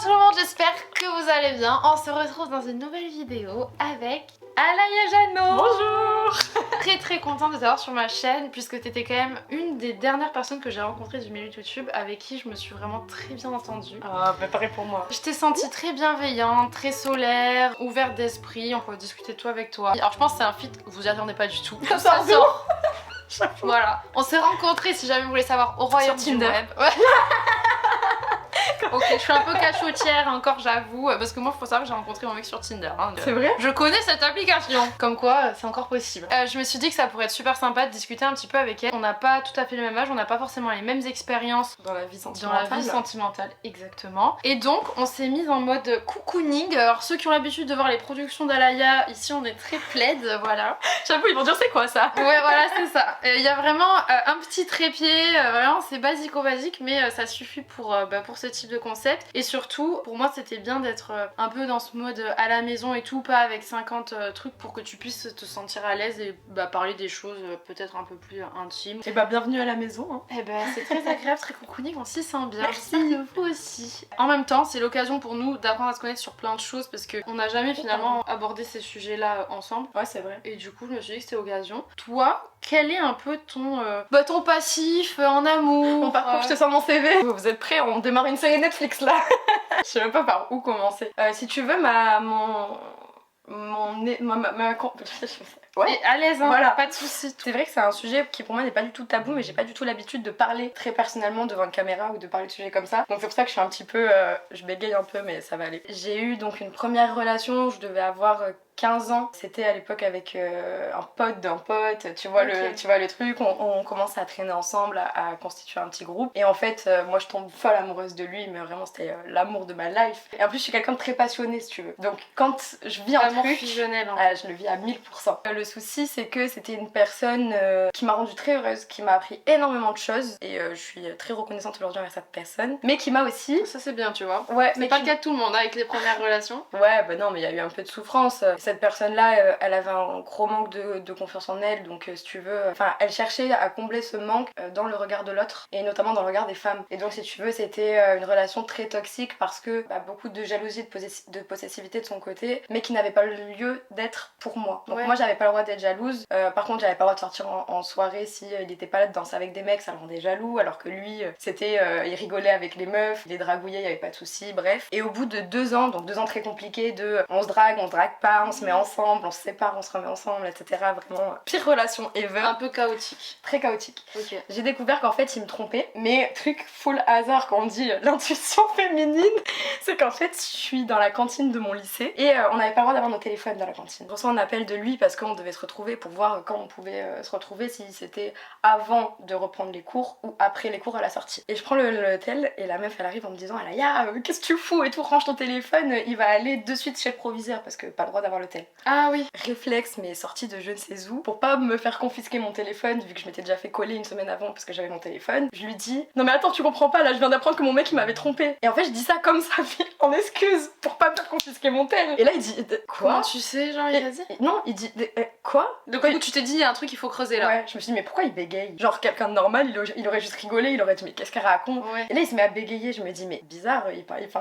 tout le monde, j'espère que vous allez bien. On se retrouve dans une nouvelle vidéo avec Alaya Jeannot. Bonjour. Très contente de t'avoir sur ma chaîne puisque t'étais quand même une des dernières personnes que j'ai rencontrées du milieu de YouTube avec qui je me suis vraiment très bien entendue. Ah bah pareil pour moi. Je t'ai sentie très bienveillante, très solaire, ouverte d'esprit, on peut discuter de tout avec toi. Alors je pense que c'est un feat que vous y attendez pas du tout. Ça sort. Voilà, on s'est rencontrés si jamais vous voulez savoir au royaume Sur du Tinder. web. Ouais. Ok, je suis un peu cachotière encore, j'avoue, parce que moi, faut savoir que j'ai rencontré mon mec sur Tinder. Hein, C'est vrai? je connais cette application. Comme quoi, c'est encore possible. Je me suis dit que ça pourrait être super sympa de discuter un petit peu avec elle. On n'a pas tout à fait le même âge, on n'a pas forcément les mêmes expériences Dans la vie dans sentimentale. la vie sentimentale, exactement. Et donc, on s'est mis en mode cocooning. Alors, ceux qui ont l'habitude de voir les productions d'Alaya, ici, on est très plaid, voilà. J'avoue, ils vont dire c'est quoi ça? Ouais, voilà, c'est ça. Il y a vraiment un petit trépied, vraiment, c'est basico-basique, mais ça suffit pour ce type de concept. Et surtout, pour moi, c'était bien d'être un peu dans ce mode à la maison et tout, pas avec 50 trucs pour que tu puisses te sentir à l'aise et parler des choses peut-être un peu plus intimes. Et bah bienvenue à la maison. Hein. Eh ben, c'est très agréable, très cocooning, on s'y sent bien. Merci. J'espère que vous aussi. En même temps, c'est l'occasion pour nous d'apprendre à se connaître sur plein de choses parce qu'on n'a jamais finalement abordé ces sujets-là ensemble. Ouais, c'est vrai. Et du coup, je me suis dit que c'était l'occasion. Toi, quel est un peu ton, ton passif en amour? Bon, par contre, je te sens mon CV. Vous êtes prêts? On démarre une série Netflix là. Je sais même pas par où commencer. Si tu veux, Ouais, et à l'aise, hein, voilà. pas de soucis. C'est vrai que c'est un sujet qui pour moi n'est pas du tout tabou, mais j'ai pas du tout l'habitude de parler très personnellement devant une caméra ou de parler de sujets comme ça. Donc c'est pour ça que je suis un petit peu, je bégaye un peu, mais ça va aller. J'ai eu donc une première relation, je devais avoir 15 ans, c'était à l'époque avec un pote d'un pote, tu vois, Okay. tu vois le truc, on commence à traîner ensemble, à constituer un petit groupe. Et en fait, moi je tombe folle amoureuse de lui, mais vraiment c'était l'amour de ma life. Et en plus je suis quelqu'un de très passionné si tu veux. Donc quand je vis un truc, fusionnel, hein. je le vis à 1000%. Le souci c'est que c'était une personne qui m'a rendue très heureuse, qui m'a appris énormément de choses. Et je suis très reconnaissante aujourd'hui envers cette personne. Mais qui m'a aussi... Ça c'est bien, tu vois. Ouais, c'est pas le cas de tout le monde hein, avec les premières relations. Ouais, bah non, mais il y a eu un peu de souffrance. Cette personne-là, elle avait un gros manque de confiance en elle, donc si tu veux, elle cherchait à combler ce manque dans le regard de l'autre, et notamment dans le regard des femmes. Et donc si tu veux, c'était une relation très toxique parce que beaucoup de jalousie, de possessivité de son côté, mais qui n'avait pas le lieu d'être pour moi. Donc moi j'avais pas le droit d'être jalouse. Par contre j'avais pas le droit de sortir en soirée si il était pas là de danser avec des mecs, ça le rendait jaloux, alors que lui c'était il rigolait avec les meufs, il les dragouillait, il y avait pas de soucis, bref. Et au bout de 2 ans, donc 2 ans très compliqués de on se drague pas, on se met ensemble, on se sépare, on se remet ensemble, etc. Vraiment pire relation ever. Un peu chaotique. Très chaotique. Ok. J'ai découvert qu'en fait il me trompait, mais truc full hasard quand on dit l'intuition féminine, c'est qu'en fait je suis dans la cantine de mon lycée et on n'avait pas le droit d'avoir nos téléphones dans la cantine. Je reçois un appel de lui parce qu'on devait se retrouver pour voir quand on pouvait se retrouver, si c'était avant de reprendre les cours ou après les cours à la sortie. Et je prends l'hôtel et la meuf elle arrive en me disant Alaya, qu'est-ce que tu fous et tout, range ton téléphone, il va aller de suite chez le proviseur parce que pas le droit d'avoir l'hôtel. Ah oui. Réflexe mais sorti de je ne sais où pour pas me faire confisquer mon téléphone vu que je m'étais déjà fait coller une semaine avant parce que j'avais mon téléphone. Je lui dis non mais attends tu comprends pas là je viens d'apprendre que mon mec il m'avait trompé. Et en fait je dis ça comme ça en excuse pour pas me faire confisquer mon tel. Et là il dit quoi? Comment tu sais genre il a dit? Non il dit quoi? Donc du coup tu t'es dit il y a un truc qu'il faut creuser là. Ouais je me suis dit mais pourquoi il bégaye? Genre quelqu'un de normal il aurait juste rigolé, il aurait dit mais qu'est-ce qu'elle raconte? Ouais. Et là il se met à bégayer, je me dis mais bizarre,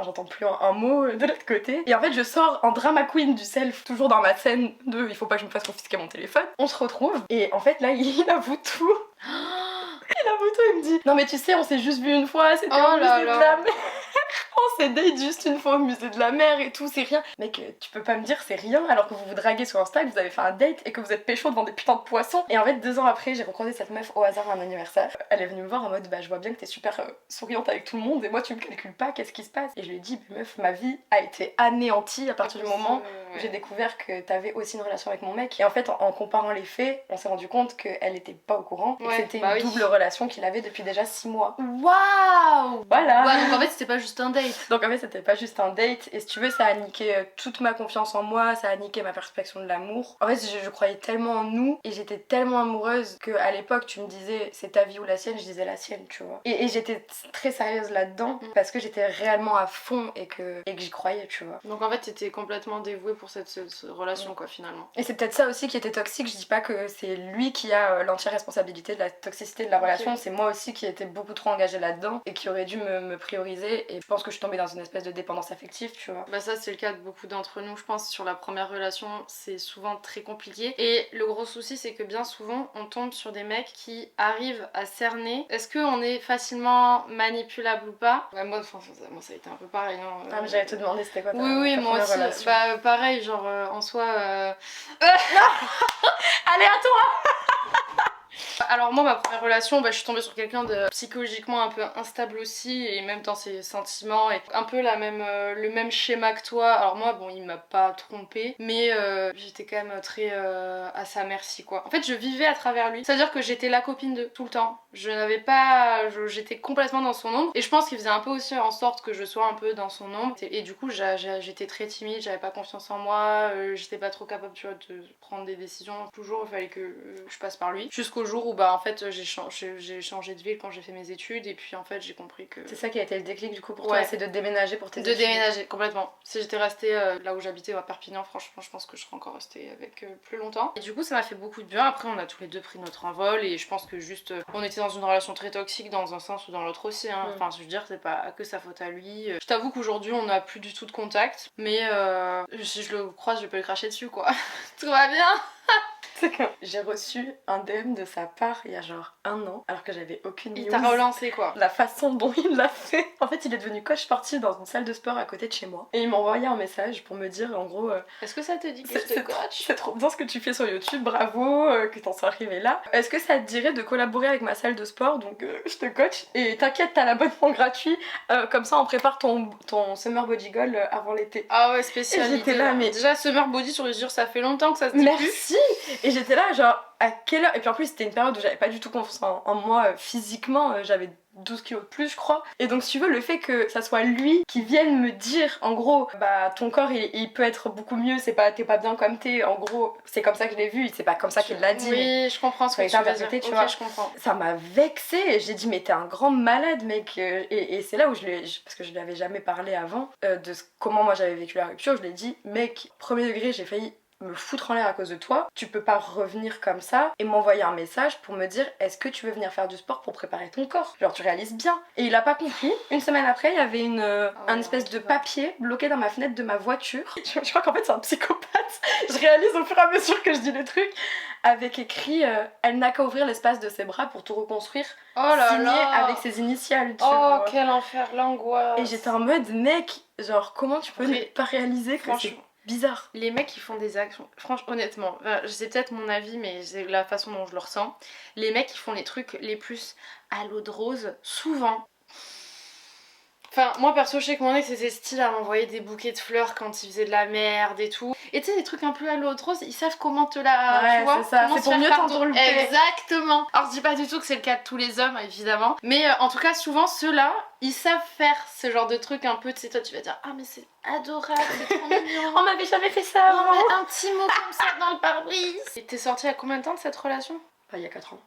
j'entends plus un mot de l'autre côté. Et en fait je sors en drama queen du self, toujours dans ma scène de il faut pas que je me fasse confisquer mon téléphone. On se retrouve et en fait là il avoue tout. Il avoue tout, il me dit non mais tu sais on s'est juste vu une fois, c'était au musée de la mer. On s'est date juste une fois au musée de la mer et tout, c'est rien. Mec, tu peux pas me dire c'est rien alors que vous vous draguez sur Insta, que vous avez fait un date et que vous êtes pécho devant des putains de poissons. Et en fait 2 ans après j'ai recroisé cette meuf au hasard à un anniversaire. Elle est venue me voir en mode je vois bien que t'es super souriante avec tout le monde et moi tu me calcules pas, qu'est-ce qui se passe? Et je lui ai dit meuf ma vie a été anéantie à partir du moment où j'ai découvert que t'avais aussi une relation avec mon mec. Et en fait en comparant les faits on s'est rendu compte qu'elle était pas au courant et que c'était une double relation qu'il avait depuis déjà 6 mois. Waouh. Voilà. Ouais, donc en fait c'était pas juste un date. Donc en fait c'était pas juste un date et si tu veux ça a niqué toute ma confiance en moi, ça a niqué ma perception de l'amour. En fait je croyais tellement en nous et j'étais tellement amoureuse que à l'époque tu me disais c'est ta vie ou la sienne, je disais la sienne tu vois. Et j'étais très sérieuse là-dedans parce que j'étais réellement à fond et que j'y croyais tu vois. Donc en fait t'étais complètement dévouée pour cette relation quoi finalement. Et c'est peut-être ça aussi qui était toxique, je dis pas que c'est lui qui a l'entière responsabilité de la toxicité de la relation, c'est moi aussi qui étais beaucoup trop engagée là-dedans et qui aurait dû me prioriser, et je pense que je suis tombée dans une espèce de dépendance affective, tu vois. Bah ça c'est le cas de beaucoup d'entre nous, je pense. Sur la première relation c'est souvent très compliqué, et le gros souci c'est que bien souvent on tombe sur des mecs qui arrivent à cerner est-ce qu'on est facilement manipulable ou pas. Ouais, moi ça a été un peu pareil hein. Ah mais j'allais te demander c'était quoi ta, oui ta moi première aussi relation. bah pareil genre en soi Allez à toi. Alors moi ma première relation, je suis tombée sur quelqu'un de psychologiquement un peu instable aussi, et même dans ses sentiments, et un peu le même schéma que toi. Alors moi bon il m'a pas trompée, mais j'étais quand même très à sa merci quoi. En fait je vivais à travers lui, c'est à dire que j'étais la copine de tout le temps. J'étais complètement dans son ombre, et je pense qu'il faisait un peu aussi en sorte que je sois un peu dans son ombre, et du coup j'étais très timide, j'avais pas confiance en moi, j'étais pas trop capable tu vois de prendre des décisions. Toujours il fallait que je passe par lui, jusqu'au jour où en fait j'ai changé de ville quand j'ai fait mes études, et puis en fait j'ai compris que... C'est ça qui a été le déclic du coup pour toi, c'est de déménager pour tes études. De déménager complètement. Si j'étais restée là où j'habitais à Perpignan, franchement je pense que je serais encore restée avec plus longtemps. Et du coup ça m'a fait beaucoup de bien. Après on a tous les deux pris notre envol, et je pense que juste on était dans une relation très toxique dans un sens ou dans l'autre aussi hein. Enfin je veux dire c'est pas que sa faute à lui. Je t'avoue qu'aujourd'hui on n'a plus du tout de contact, mais si je le croise je peux le cracher dessus quoi. Tout va bien. C'est que j'ai reçu un DM de sa part il y a genre 1 an, alors que j'avais aucune news. Il t'a relancé quoi. La façon dont il l'a fait. En fait, il est devenu coach sportif dans une salle de sport à côté de chez moi. Et il m'a envoyé un message pour me dire en gros... Est-ce que ça te dit que je te coach? C'est trop bien ce que tu fais sur YouTube, bravo, que t'en sois arrivé là. Est-ce que ça te dirait de collaborer avec ma salle de sport? Donc je te coach. Et t'inquiète, t'as l'abonnement gratuit. Comme ça, on prépare ton Summer Body Goal avant l'été. Ah ouais, spécialité. Et j'étais là, mais... Déjà, Summer Body sur les jures, ça fait longtemps que ça se dit. Merci. Et j'étais là, genre, à quelle heure? Et puis en plus, c'était une période où j'avais pas du tout confiance en moi physiquement. J'avais 12 kilos de plus je crois, et donc si tu veux le fait que ça soit lui qui vienne me dire en gros bah ton corps il peut être beaucoup mieux, t'es pas bien comme t'es, en gros c'est comme ça que je l'ai vu, c'est pas comme ça qu'il l'a dit. Oui je comprends ce que tu veux dire, tu vois. Je comprends. Ça m'a vexée, et j'ai dit mais t'es un grand malade mec, et c'est là où parce que je lui avais jamais parlé avant comment moi j'avais vécu la rupture, je lui ai dit mec, premier degré j'ai failli me foutre en l'air à cause de toi, tu peux pas revenir comme ça et m'envoyer un message pour me dire est-ce que tu veux venir faire du sport pour préparer ton corps, genre tu réalises bien. Et il a pas compris. Une semaine après il y avait un espèce de papier bloqué dans ma fenêtre de ma voiture. Je crois qu'en fait c'est un psychopathe. Je réalise au fur et à mesure que je dis les trucs, avec écrit elle n'a qu'à ouvrir l'espace de ses bras pour tout reconstruire, signé avec ses initiales, tu vois. Quel enfer, l'angoisse. Et j'étais en mode mec, genre comment tu peux ne pas réaliser que c'est bizarre. Les mecs qui font des actions, franchement, honnêtement, c'est peut-être mon avis, mais c'est la façon dont je le ressens. Les mecs qui font les trucs les plus à l'eau de rose, souvent. Enfin, moi perso, je sais que mon ex était style à m'envoyer des bouquets de fleurs quand il faisait de la merde et tout. Et tu sais, des trucs un peu à l'eau de rose, ils savent comment te la. Ouais, tu vois, c'est ça, c'est pour mieux t'entourlouper. Exactement. Alors, je dis pas du tout que c'est le cas de tous les hommes, évidemment. Mais en tout cas, souvent, ceux-là, ils savent faire ce genre de truc un peu. Tu sais, toi, tu vas dire ah, mais c'est adorable, c'est trop mignon. On m'avait jamais fait ça avant. Un petit mot comme ça dans le pare-brise. Et t'es sortie à combien de temps de cette relation? Bah, il y a 4 ans.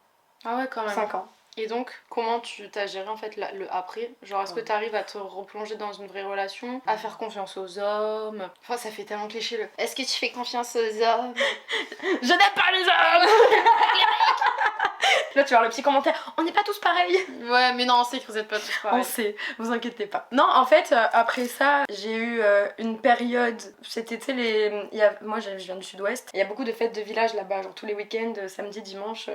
Ah ouais, quand même. 5 ans. Et donc, comment tu t'as géré en fait le après? Genre, est-ce que t'arrives à te replonger dans une vraie relation, à faire confiance aux hommes? Enfin, ça fait tellement cliché le est-ce que tu fais confiance aux hommes? Je n'aime pas les hommes. Là, tu vois le petit commentaire, on n'est pas tous pareils. Ouais, mais non, on sait que vous êtes pas tous pareils. On sait, vous inquiétez pas. Non, en fait, après ça, j'ai eu une période. C'était, tu sais, moi je viens du sud-ouest. Il y a beaucoup de fêtes de village là-bas, genre tous les week-ends, samedi, dimanche.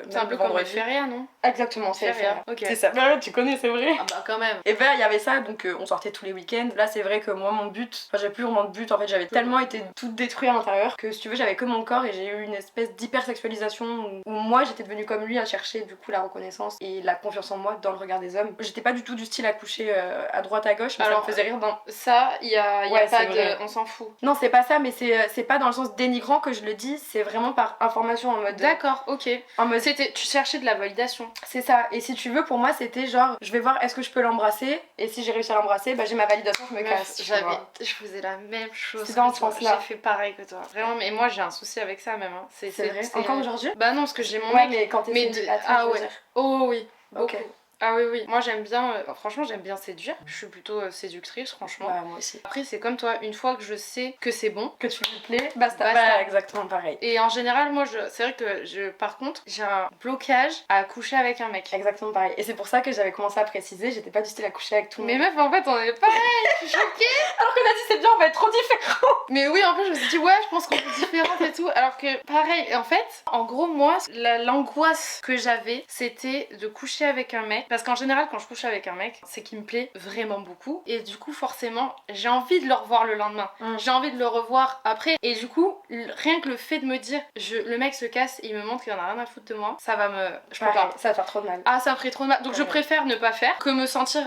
C'est un peu comme les férias, non? Exactement, c'est férias. Ok. C'est ça. Bah, tu connais, c'est vrai. Ah bah, quand même. Et ben, il y avait ça, donc on sortait tous les week-ends. Là, c'est vrai que moi, mon but, j'avais plus vraiment de but. En fait, j'avais tellement été toute détruite à l'intérieur que si tu veux, j'avais que mon corps, et j'ai eu une espèce d'hypersexualisation où moi, j'étais devenue comme lui à chercher du coup la reconnaissance et la confiance en moi dans le regard des hommes. J'étais pas du tout du style à coucher à droite à gauche, mais alors, ça me faisait rire dans... Ça, y a pas de... On s'en fout. Non, c'est pas ça, mais c'est pas dans le sens dénigrant que je le dis, c'est vraiment par information en mode... D'accord, ok. En mode... Tu cherchais de la validation. C'est ça, et si tu veux, pour moi c'était genre, je vais voir est-ce que je peux l'embrasser, et si j'ai réussi à l'embrasser, bah j'ai ma validation, je me casse. Je faisais la même chose. C'est dans ce sens-là. J'ai fait pareil que toi. Vraiment, mais moi j'ai un souci avec ça même. C'est vrai. Encore aujourd'hui? Bah non, parce que j'ai mon mec. Ouais, mais quand t'es Ah ouais. Oh oui, beaucoup. Ok. Ah oui, oui. Moi, j'aime bien, franchement, j'aime bien séduire. Je suis plutôt séductrice, franchement. Bah, moi aussi. Après, c'est comme toi, une fois que je sais que c'est bon, Que tu lui plais, basta. Basta. Bah, exactement pareil. et en général, moi, c'est vrai que par contre, j'ai un blocage à coucher avec un mec. Exactement pareil. Et c'est pour ça que j'avais commencé à préciser, j'étais pas du style à coucher avec tout le Mais monde. meuf, en fait, on est pareil, je suis choquée. Alors qu'on a dit c'est bien, on va être trop différents. Mais oui, en plus, je me suis dit, ouais, je pense qu'on est différentes et tout. Alors que, pareil, et en fait, en gros, moi, l'angoisse que j'avais, c'était de coucher avec un mec. Parce qu'en général, quand je couche avec un mec, c'est qu'il me plaît vraiment beaucoup. Et du coup, forcément, j'ai envie de le revoir le lendemain. J'ai envie de le revoir après. Et du coup, rien que le fait de me dire, le mec se casse et il me montre qu'il en a rien à foutre de moi, ça va me. Je peux pas. Ça va faire trop de mal. Ah, ça me ferait trop de mal. Donc, je Ouais. préfère ne pas faire que me sentir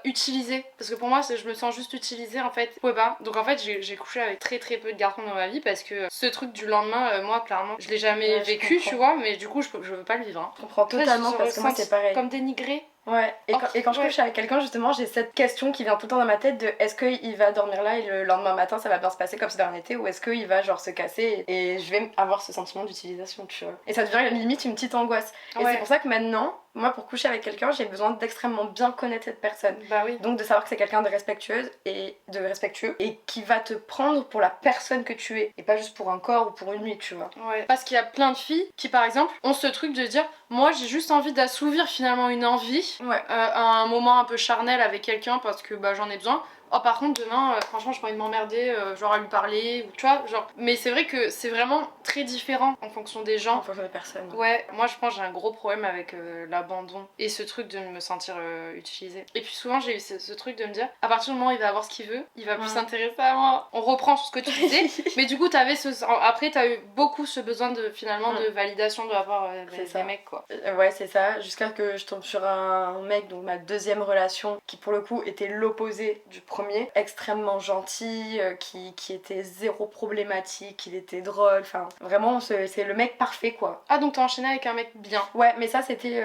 utilisée. Parce que pour moi, je me sens juste utilisée en fait. Ouais, bah. Donc, en fait, j'ai couché avec très très peu de garçons dans ma vie parce que ce truc du lendemain, moi, clairement, je l'ai jamais Ouais, je vécu, comprends. tu vois. Mais du coup, je veux pas le vivre. Hein. Je comprends totalement Après, parce que moi c'est pareil. Comme dénigré. Ouais, et quand je couche avec quelqu'un, justement, j'ai cette question qui vient tout le temps dans ma tête de est-ce qu'il va dormir là et le lendemain matin ça va bien se passer comme si de rien n'était, ou est-ce qu'il va genre se casser et je vais avoir ce sentiment d'utilisation, tu vois. Et ça devient limite une petite angoisse. Et c'est pour ça que maintenant, moi pour coucher avec quelqu'un, j'ai besoin d'extrêmement bien connaître cette personne. Bah oui. Donc de savoir que c'est quelqu'un de respectueux et qui va te prendre pour la personne que tu es et pas juste pour un corps ou pour une nuit, tu vois. Ouais. Parce qu'il y a plein de filles qui, par exemple, ont ce truc de dire moi j'ai juste envie d'assouvir finalement une envie à un moment un peu charnel avec quelqu'un parce que bah, j'en ai besoin. Oh, par contre, demain, franchement, j'ai pas envie de m'emmerder, genre à lui parler, ou tu vois, genre. Mais c'est vrai que c'est vraiment très différent en fonction des gens. En fonction des personnes. Ouais, moi je pense que j'ai un gros problème avec l'abandon et ce truc de me sentir utilisée. Et puis souvent, j'ai eu ce truc de me dire, à partir du moment où il va avoir ce qu'il veut, il va plus s'intéresser à moi. On reprend sur ce que tu disais, mais du coup, après, t'as eu beaucoup ce besoin de finalement de validation de la part des mecs, quoi. Ouais, c'est ça, jusqu'à ce que je tombe sur un mec, donc ma deuxième relation, qui pour le coup était l'opposé du premier, extrêmement gentil, qui était zéro problématique, il était drôle, enfin vraiment c'est le mec parfait quoi. Ah donc t'as enchaîné avec un mec bien. Ouais, mais ça c'était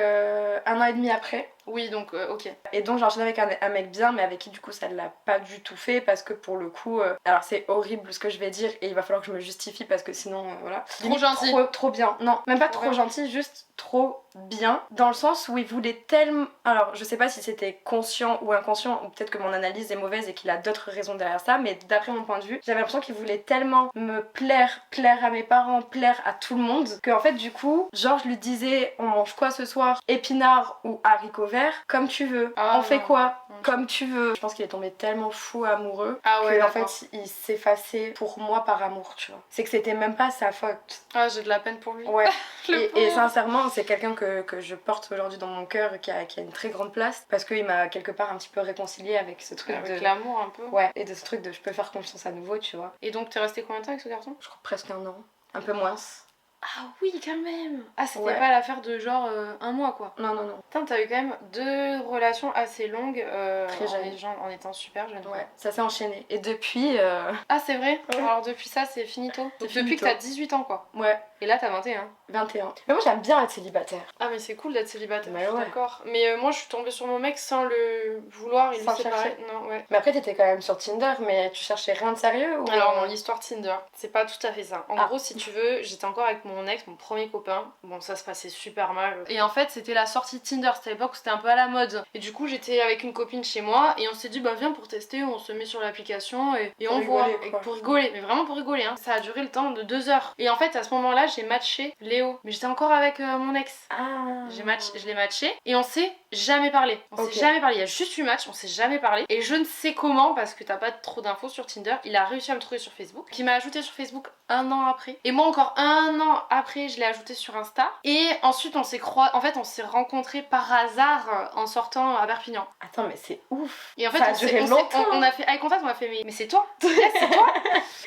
1 an et demi après. Oui, donc ok. Et donc j'ai enchaîné avec un mec bien, mais avec qui du coup ça ne l'a pas du tout fait parce que pour le coup, alors c'est horrible ce que je vais dire et il va falloir que je me justifie parce que sinon voilà. Trop gentil. Trop bien. Non, même pas trop gentil, juste trop bien. Dans le sens où il voulait tellement. Alors je sais pas si c'était conscient ou inconscient, ou peut-être que mon analyse est mauvaise et qu'il a d'autres raisons derrière ça, mais d'après mon point de vue, j'avais l'impression qu'il voulait tellement me plaire à mes parents, plaire à tout le monde, que en fait du coup, genre je lui disais on mange quoi ce soir, épinards ou haricots verts, comme tu veux. On fait quoi comme tu veux. Je pense qu'il est tombé tellement fou amoureux que en fait il s'effaçait pour moi par amour, tu vois. C'est que c'était même pas sa faute. Ah, j'ai de la peine pour lui. Ouais. et sincèrement, c'est quelqu'un que je porte aujourd'hui dans mon cœur, qui a une très grande place, parce qu'il m'a quelque part un petit peu réconciliée avec ce truc avec l'amour un peu. Ouais, et de ce truc de je peux faire confiance à nouveau, tu vois. Et donc t'es resté combien de temps avec ce garçon? Je crois presque 1 an. Un peu moins. Ah oui, quand même. Ah, c'était pas l'affaire de genre 1 mois, quoi. Non, non, non. Putain, t'as eu quand même 2 relations assez longues très jeunes. en étant super jeune. Ouais, ça s'est enchaîné. Et depuis... Ah, c'est vrai. Alors depuis ça, c'est finito. Donc depuis que t'as 18 ans, quoi. Ouais. Et là, t'as 21. 21. Mais moi, j'aime bien être célibataire. Ah, mais c'est cool d'être célibataire, Mais je suis d'accord. Mais moi, je suis tombée sur mon mec sans le vouloir, il sans me séparait. chercher. Non, ouais. Mais après, t'étais quand même sur Tinder, mais tu cherchais rien de sérieux ou... Alors, mon histoire Tinder, c'est pas tout à fait ça. En gros, si tu veux, j'étais encore avec mon ex, mon premier copain. Bon, ça se passait super mal. Et en fait, c'était la sortie de Tinder. C'était à l'époque où c'était un peu à la mode. Et du coup, j'étais avec une copine chez moi et on s'est dit, bah viens pour tester, on se met sur l'application et on voit. Et pour rigoler, mais vraiment pour rigoler, hein. Ça a duré le temps de 2 heures. Et en fait, à ce moment-là, j'ai matché Léo. Mais j'étais encore avec mon ex. Je l'ai matché et on s'est jamais parlé. On s'est jamais parlé. Il y a juste eu match, on s'est jamais parlé. Et je ne sais comment, parce que t'as pas trop d'infos sur Tinder, il a réussi à me trouver sur Facebook. Qui m'a ajouté sur Facebook 1 an après. Et moi, encore 1 an après, je l'ai ajouté sur Insta. Et ensuite, on s'est rencontrés par hasard en sortant à Perpignan. Attends, mais c'est ouf. Et en fait, ça a duré longtemps. On a fait eye contact, on a fait mais c'est toi. C'est toi.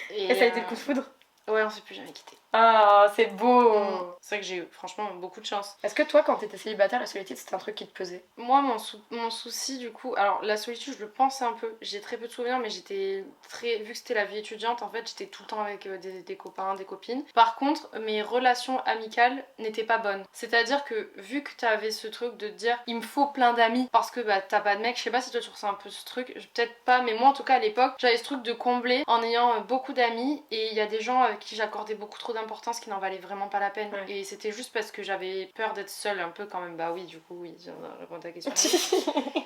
Et ça a été le coup de foudre. Ouais, on s'est plus jamais quitté. Ah, c'est beau. C'est vrai que j'ai eu franchement beaucoup de chance. Est-ce que toi, quand t'étais célibataire, la solitude c'était un truc qui te pesait? Moi, mon souci du coup, alors la solitude, je le pensais un peu. J'ai très peu de souvenirs, mais j'étais vu que c'était la vie étudiante, en fait, j'étais tout le temps avec des copains, des copines. Par contre, mes relations amicales n'étaient pas bonnes. C'est-à-dire que vu que t'avais ce truc de te dire, il me faut plein d'amis parce que bah t'as pas de mec. Je sais pas si toi tu ressens un peu ce truc, peut-être pas, mais moi en tout cas à l'époque, j'avais ce truc de combler en ayant beaucoup d'amis et il y a des gens avec qui j'accordais beaucoup trop d'importance qui n'en valait vraiment pas la peine. Ouais. Et c'était juste parce que j'avais peur d'être seule un peu quand même. Bah oui, du coup, oui, je viens de répondre à ta question.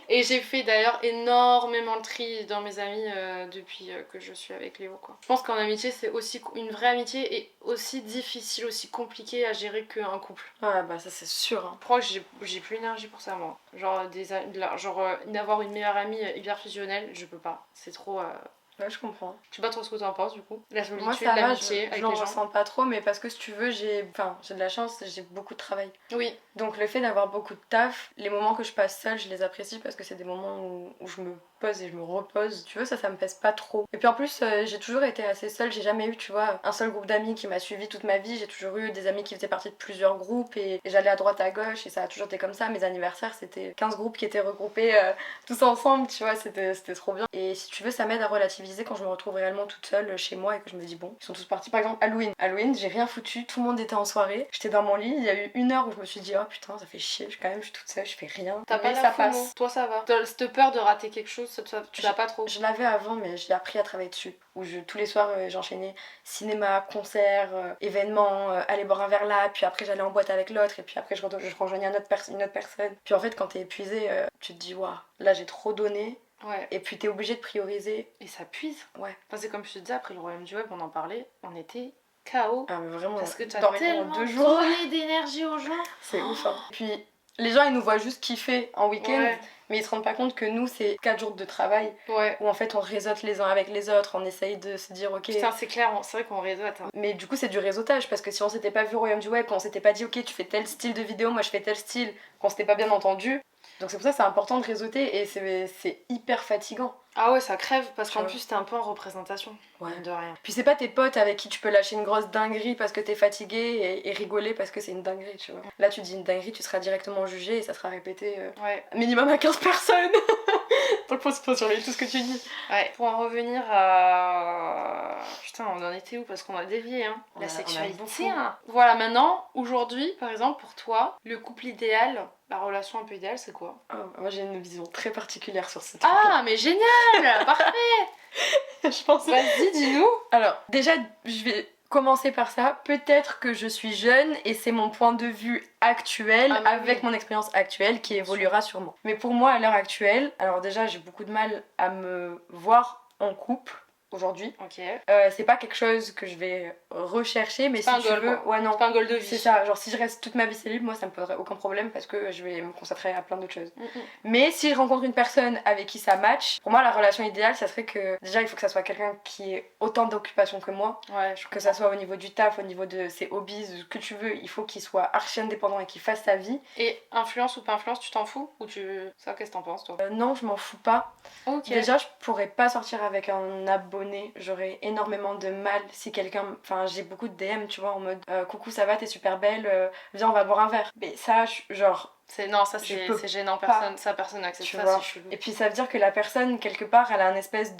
Et j'ai fait d'ailleurs énormément le tri dans mes amis depuis que je suis avec Léo, quoi. Je pense qu'en amitié, c'est aussi une vraie amitié et aussi difficile, aussi compliqué à gérer qu'un couple. Ouais, bah ça c'est sûr. Hein. Je crois que j'ai plus l'énergie pour ça, moi. Genre, d'avoir une meilleure amie hyper fusionnelle, je peux pas. C'est trop. Ouais, je comprends. Je sais pas trop ce que t'en penses du coup. La solitude, Moi ça va, l'amitié je avec l'en les gens. ressens pas trop, mais parce que si tu veux, j'ai de la chance, j'ai beaucoup de travail. Oui. Donc le fait d'avoir beaucoup de taf, les moments que je passe seule, je les apprécie parce que c'est des moments où je me pose et je me repose. Tu vois, ça me pèse pas trop. Et puis en plus, j'ai toujours été assez seule, j'ai jamais eu, tu vois, un seul groupe d'amis qui m'a suivi toute ma vie. J'ai toujours eu des amis qui faisaient partie de plusieurs groupes et j'allais à droite à gauche et ça a toujours été comme ça. Mes anniversaires, c'était 15 groupes qui étaient regroupés tous ensemble, tu vois, c'était trop bien. Et si tu veux, ça m'aide à relativiser quand je me retrouve réellement toute seule chez moi et que je me dis bon, ils sont tous partis. Par exemple, Halloween, j'ai rien foutu, tout le monde était en soirée. J'étais dans mon lit, il y a eu 1 heure où je me suis dit oh putain, ça fait chier, je suis toute seule, je fais rien. T'as pas Mais la ça FOMO. passe. Toi ça va. T'as cette peur de rater quelque chose, tu l'as pas trop. Je l'avais avant, mais j'ai appris à travailler dessus. Tous les soirs, j'enchaînais cinéma, concert, événements, aller boire un verre là, puis après j'allais en boîte avec l'autre, et puis après je rejoignais une autre personne. Puis en fait, quand t'es épuisé, tu te dis waouh, là j'ai trop donné. Ouais. Et puis t'es obligé de prioriser. Et ça puise. Ouais. Enfin, c'est comme je te disais, après le royaume du web, on en parlait, on était KO. Ah, mais vraiment, Parce que t'as dormir pendant tellement 2 jours. donné d'énergie aux gens. C'est ouf, hein. Puis les gens, ils nous voient juste kiffer en week-end, Ouais. mais ils se rendent pas compte que nous, c'est 4 jours de travail Ouais. où en fait on réseaute les uns avec les autres, on essaye de se dire ok. Putain, c'est clair, c'est vrai qu'on réseaute. Hein. Mais du coup, c'est du réseautage parce que si on s'était pas vu au royaume du web, qu'on s'était pas dit ok, tu fais tel style de vidéo, moi je fais tel style, qu'on s'était pas bien entendu. Donc c'est pour ça que c'est important de réseauter et c'est hyper fatigant. Ah ouais, ça crève parce qu'en Ouais. plus t'es un peu en représentation. Ouais. De rien. Puis c'est pas tes potes avec qui tu peux lâcher une grosse dinguerie parce que t'es fatigué et rigoler parce que c'est une dinguerie, tu vois. Là, tu dis une dinguerie, tu seras directement jugé et ça sera répété Ouais. minimum à 15 personnes. Donc faut surveiller tout ce que tu dis. Ouais. Pour en revenir à... Putain, on en était où? Parce qu'on a dévié, hein. On La a sexualité, beaucoup. hein. Voilà, maintenant, aujourd'hui, par exemple, pour toi, le couple idéal, la relation un peu idéale, c'est quoi? Oh, moi, j'ai une vision très particulière sur ce truc. Ah, mais génial! Parfait! Je pense. Vas-y, dis-nous! Alors, déjà, je vais commencer par ça. Peut-être que je suis jeune et c'est mon point de vue actuel Ah, mais avec oui. mon expérience actuelle qui évoluera sûrement. Mais pour moi, à l'heure actuelle, alors déjà, j'ai beaucoup de mal à me voir en couple aujourd'hui. Ok. C'est pas quelque chose que je vais rechercher, mais C'est pas si un tu goal, veux, quoi. ouais, non. C'est pas un goal de vie. C'est ça, genre si je reste toute ma vie célib, moi ça me poserait aucun problème parce que je vais me concentrer à plein d'autres choses. Mais si je rencontre une personne avec qui ça match, pour moi la relation idéale ça serait que déjà il faut que ça soit quelqu'un qui ait autant d'occupations que moi, Ouais, je que ça soit au niveau du taf, au niveau de ses hobbies, de ce que tu veux, il faut qu'il soit archi indépendant et qu'il fasse sa vie. Et influence ou pas influence, tu t'en fous? Ou tu... Ça, qu'est-ce que t'en penses, toi? Non, je m'en fous pas. Ok. Déjà, je pourrais pas sortir avec un abonné. J'aurais énormément de mal si quelqu'un. Enfin, j'ai beaucoup de DM, tu vois, en mode coucou, ça va, t'es super belle, viens, on va boire un verre. Mais ça, genre. Non, ça Je peux c'est gênant, pas. personne n'accepte Tu ça, vois. c'est chelou. Et puis ça veut dire que la personne, quelque part, elle a une espèce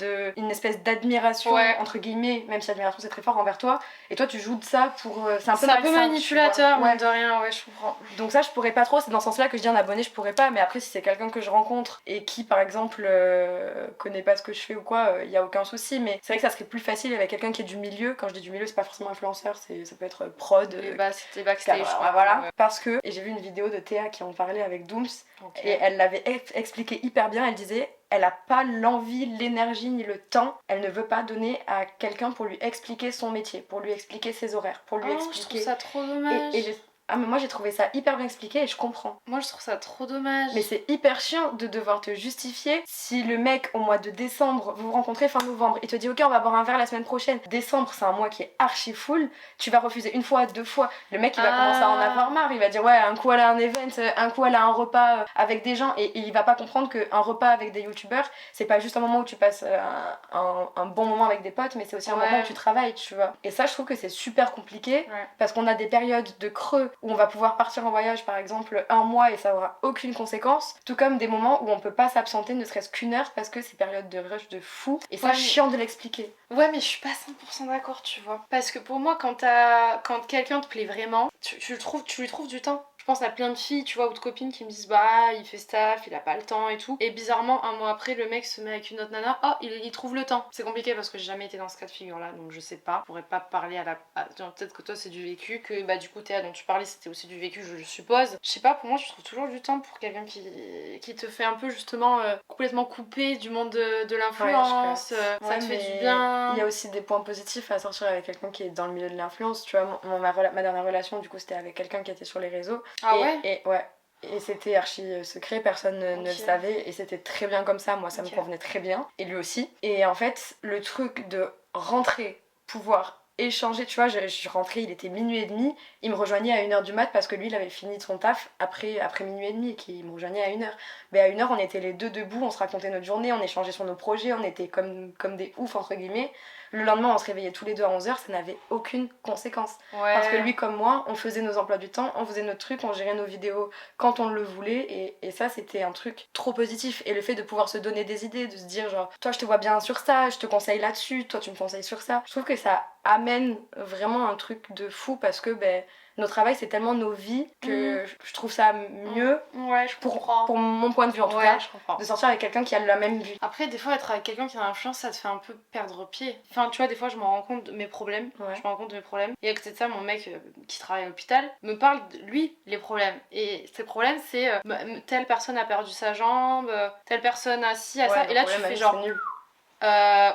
d'admiration, Ouais. entre guillemets, même si l'admiration c'est très fort envers toi. Et toi, tu joues de ça pour. C'est un peu C'est un peu malsain, manipulateur, tu vois. mine de rien, ouais, je comprends. Donc ça je pourrais pas trop, c'est dans ce sens là que je dis un abonné je pourrais pas, mais après si c'est quelqu'un que je rencontre et qui par exemple connaît pas ce que je fais ou quoi, y a aucun souci, mais c'est vrai que ça serait plus facile avec quelqu'un qui est du milieu. Quand je dis du milieu c'est pas forcément influenceur, ça peut être prod, Les backstage, quoi. voilà. Ouais. Parce que, et j'ai vu une vidéo de Théa qui en parlait avec Dooms, Ok. et elle l'avait expliqué hyper bien, elle disait elle a pas l'envie, l'énergie ni le temps, elle ne veut pas donner à quelqu'un pour lui expliquer son métier, pour lui expliquer ses horaires, pour lui Oh, je expliquer... trouve ça trop dommage. Ah mais moi j'ai trouvé ça hyper bien expliqué et je comprends. Moi je trouve ça trop dommage. Mais c'est hyper chiant de devoir te justifier si le mec au mois de décembre, vous vous rencontrez fin novembre, il te dit ok on va boire un verre la semaine prochaine. Décembre c'est un mois qui est archi full, tu vas refuser une fois, 2 fois, le mec il va commencer à en avoir marre, il va dire ouais un coup elle a un event, un coup elle a un repas avec des gens et il va pas comprendre qu'un repas avec des youtubeurs c'est pas juste un moment où tu passes un bon moment avec des potes mais c'est aussi un moment où tu travailles tu vois. Et ça je trouve que c'est super compliqué parce qu'on a des périodes de creux où on va pouvoir partir en voyage par exemple 1 mois et ça aura aucune conséquence, tout comme des moments où on peut pas s'absenter ne serait-ce qu'1 heure parce que c'est période de rush de fou et ça chiant de l'expliquer. Ouais mais je suis pas 100% d'accord tu vois, parce que pour moi quand quelqu'un te plaît vraiment tu lui trouves du temps. pense à plein de filles, tu vois, ou de copines qui me disent bah il fait staff, il a pas le temps et tout. Et bizarrement, un mois après, le mec se met avec une autre nana, oh il trouve le temps. C'est compliqué parce que j'ai jamais été dans ce cas de figure là, donc je sais pas. Je pourrais pas parler à la. Genre, peut-être que toi c'est du vécu, que bah du coup Théa dont tu parlais c'était aussi du vécu, je suppose. Je sais pas, pour moi je trouve toujours du temps pour quelqu'un qui te fait un peu justement complètement coupé du monde de l'influence, ça te fait du bien. Il y a aussi des points positifs à sortir avec quelqu'un qui est dans le milieu de l'influence, tu vois. Ma dernière relation, du coup, c'était avec quelqu'un qui était sur les réseaux. Ah ouais? Et ouais. Et c'était archi secret, personne ne le savait. Et c'était très bien comme ça, moi ça me convenait très bien. Et lui aussi. Et en fait, le truc de rentrer, pouvoir échanger, tu vois, je suis rentrée, il était minuit et demi, il me rejoignait à 1h du mat parce que lui il avait fini son taf après minuit et demi et qu'il me rejoignait à 1h. Mais à 1h on était les deux debout, on se racontait notre journée, on échangeait sur nos projets, on était comme des oufs entre guillemets. Le lendemain on se réveillait tous les deux à 11h, ça n'avait aucune conséquence. Ouais. Parce que lui comme moi, on faisait nos emplois du temps, on faisait notre truc, on gérait nos vidéos quand on le voulait et ça c'était un truc trop positif. Et le fait de pouvoir se donner des idées, de se dire genre toi je te vois bien sur ça, je te conseille là-dessus, toi tu me conseilles sur ça, je trouve que ça amène vraiment un truc de fou parce que notre travail c'est tellement nos vies que je trouve ça mieux ouais, je comprends. pour mon point de vue en tout cas, je comprends. de sortir avec quelqu'un qui a la même vie. Après des fois être avec quelqu'un qui a l'influence ça te fait un peu perdre pied. Enfin tu vois des fois je me rends compte de mes problèmes, et à côté de ça mon mec qui travaille à l'hôpital me parle de lui les problèmes et ses problèmes c'est telle personne a perdu sa jambe, telle personne a ci à ça et là tu fais genre nul.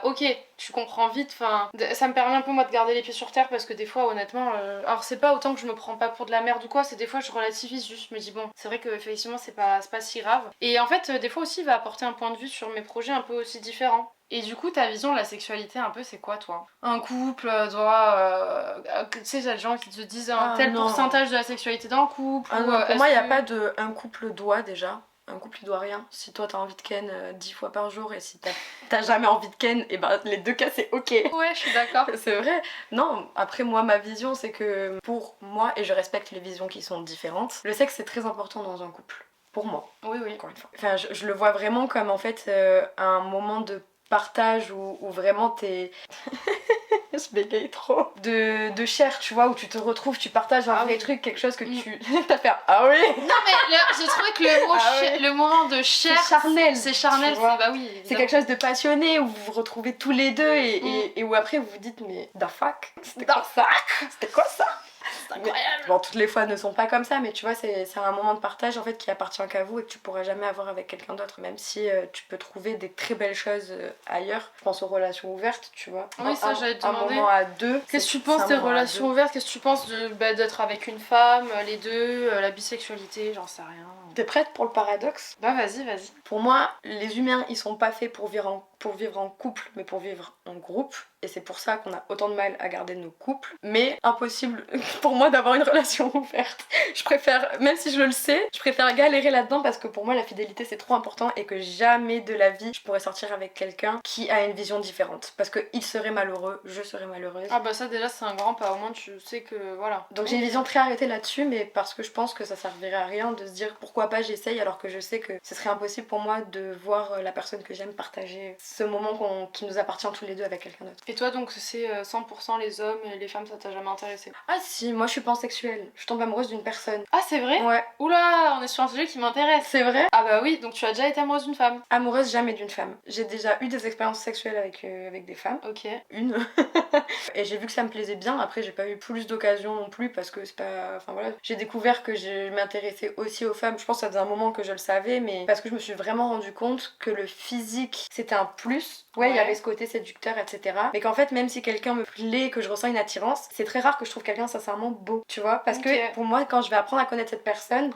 ok, tu comprends vite, enfin, ça me permet un peu moi de garder les pieds sur terre parce que des fois honnêtement, alors c'est pas autant que je me prends pas pour de la merde ou quoi, c'est des fois je relativise juste, je me dis bon, c'est vrai que effectivement c'est pas si grave. Et en fait des fois aussi il va apporter un point de vue sur mes projets un peu aussi différents. Et du coup ta vision de la sexualité un peu c'est quoi toi? Un couple doit, tu sais j'ai des gens qui te disent un tel pourcentage de la sexualité dans le couple. Pour moi il y a pas de un couple doit déjà. Un couple il doit rien. Si toi t'as envie de ken 10 fois par jour et si t'as jamais envie de ken, et ben les deux cas c'est ok. Ouais, je suis d'accord. C'est vrai. Non, après moi ma vision c'est que pour moi, et je respecte les visions qui sont différentes, le sexe c'est très important dans un couple. Pour moi. Oui. Encore une fois. Enfin, je le vois vraiment comme en fait un moment de partage où vraiment t'es. Je bégaye trop. De chair, tu vois, où tu te retrouves, tu partages un vrai truc, quelque chose que tu. T'as fait ah oui. Non mais j'ai trouvé que le mot le moment de chair c'est charnel. C'est charnel, bah oui. C'est quelque chose de passionné où vous vous retrouvez tous les deux et où après vous vous dites mais the fuck. C'était quoi ça? C'était quoi ça? C'est incroyable. Bon, toutes les fois ne sont pas comme ça, mais tu vois, c'est un moment de partage en fait qui appartient qu'à vous et que tu pourras jamais avoir avec quelqu'un d'autre, même si tu peux trouver des très belles choses ailleurs. Je pense aux relations ouvertes, tu vois. Oui, ça j'allais te demander. Un moment à deux. Qu'est-ce que tu penses des relations ouvertes? Qu'est-ce que tu penses d'être avec une femme, les deux, la bisexualité, j'en sais rien. T'es prête pour le paradoxe? Bah vas-y. Pour moi, les humains, ils sont pas faits pour vivre en couple, mais pour vivre en groupe. Et c'est pour ça qu'on a autant de mal à garder nos couples. Mais impossible pour moi d'avoir une relation ouverte. Je préfère, même si je le sais, je préfère galérer là-dedans parce que pour moi la fidélité c'est trop important et que jamais de la vie je pourrais sortir avec quelqu'un qui a une vision différente. Parce qu'il serait malheureux, je serais malheureuse. Ah bah ça déjà c'est un grand pas, au moins tu sais que voilà. Donc j'ai une vision très arrêtée là-dessus, mais parce que je pense que ça servirait à rien de se dire pourquoi pas j'essaye alors que je sais que ce serait impossible pour moi de voir la personne que j'aime partager ce moment qui nous appartient tous les deux avec quelqu'un d'autre. Et toi donc c'est 100% les hommes et les femmes, ça t'a jamais intéressé? Ah si, moi je suis pansexuelle, je tombe amoureuse d'une personne. Ah c'est vrai? Ouais. Oula, on est sur un sujet qui m'intéresse. C'est vrai? Ah bah oui, donc tu as déjà été amoureuse d'une femme? Amoureuse jamais d'une femme. J'ai déjà eu des expériences sexuelles avec des femmes. Ok. Une. Et j'ai vu que ça me plaisait bien, après j'ai pas eu plus d'occasions non plus parce que c'est pas... Enfin voilà. J'ai découvert que je m'intéressais aussi aux femmes, je pense que ça faisait un moment que je le savais, mais parce que je me suis vraiment rendu compte que le physique c'était un plus. Ouais, il y avait ce côté séducteur, etc. Mais qu'en fait, même si quelqu'un me plaît, que je ressens une attirance, c'est très rare que je trouve quelqu'un sincèrement beau, tu vois. Parce que pour moi, quand je vais apprendre à connaître cette personne,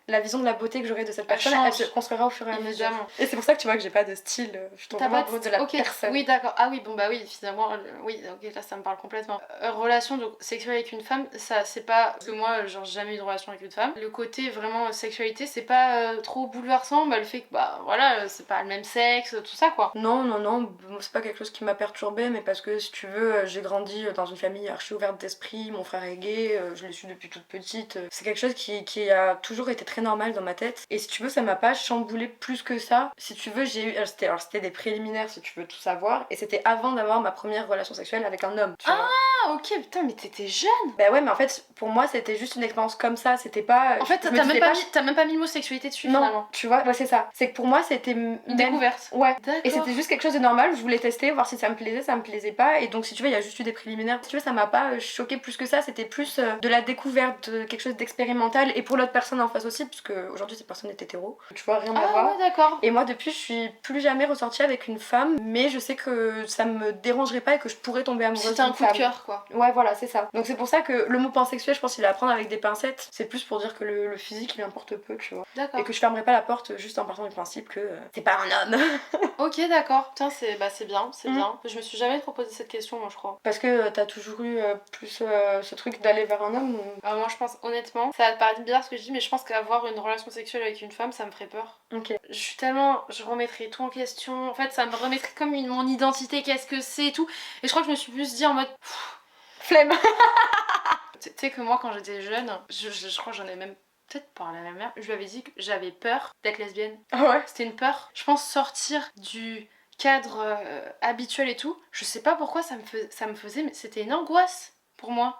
la vision de la beauté que j'aurai de cette personne, elle se construira au fur et à mesure. Et c'est pour ça que tu vois que j'ai pas de style, je tombe vraiment amoureuse de la personne. Oui, d'accord. Ah oui, bon bah oui, finalement, oui, ok, là ça me parle complètement. Relation donc, sexuelle avec une femme, ça c'est pas. Parce que moi, genre, j'ai jamais eu de relation avec une femme. Le côté vraiment sexualité, c'est pas trop bouleversant, bah le fait que, bah voilà, c'est pas le même sexe, tout ça quoi. Non, c'est pas quelque chose qui m'a perturbée, mais parce que si tu veux, j'ai grandi dans une famille archi ouverte d'esprit, mon frère est gay, je l'ai su depuis toute petite. C'est quelque chose qui a toujours été très normal dans ma tête. Et si tu veux, ça m'a pas chamboulé plus que ça. Si tu veux, j'ai eu. C'était des préliminaires, si tu veux tout savoir, et c'était avant d'avoir ma première relation sexuelle avec un homme. Tu vois. Ah ok, putain, mais t'étais jeune. Bah ouais, mais en fait, pour moi, c'était juste une expérience comme ça, c'était pas... En fait, je me disais t'as même pas mis le mot sexualité dessus non, finalement. tu vois, ouais, c'est ça. C'est que pour moi, c'était Une découverte. Ouais. D'accord. Et c'était juste quelque chose de normal où je voulais tester, voir si ça me plaisait pas. Et donc, si tu veux, il y a juste eu des préliminaires. Si tu veux, ça m'a pas choqué plus que ça. C'était plus de la découverte, de quelque chose d'expérimental. Et pour l'autre personne en face aussi, puisque aujourd'hui, cette personne est hétéro. Tu vois, rien à voir. Ah ouais, d'accord. Et moi, depuis, je suis plus jamais ressortie avec une femme. Mais je sais que ça me dérangerait pas et que je pourrais tomber amoureuse d'une femme. C'était un coup de cœur, quoi. Ouais, voilà, c'est ça. Donc, c'est pour ça que le mot pansexuel, je pense qu'il est à prendre avec des pincettes. C'est plus pour dire que le physique, il importe peu, tu vois. D'accord. Et que je fermerai pas la porte juste en partant du principe que c'est pas un homme. Ok, d'accord. Putain, c'est bien, c'est Mm. bien. Je me suis jamais trop posé cette question, moi, je crois. Parce que t'as toujours eu plus ce truc d'aller vers un homme ou... Moi, je pense, honnêtement, ça va te paraître bizarre ce que je dis, mais je pense qu'avoir une relation sexuelle avec une femme, ça me ferait peur. Ok. Je remettrais tout en question. En fait, ça me remettrait comme mon identité, qu'est-ce que c'est et tout. Et je crois que je me suis plus dit en mode. Flemme. Tu sais que moi, quand j'étais jeune, je crois que j'en ai même peut-être parlé à ma mère, je lui avais dit que j'avais peur d'être lesbienne. Ah ouais. C'était une peur. Je pense sortir du cadre habituel et tout. Je sais pas pourquoi ça me faisait, mais c'était une angoisse pour moi.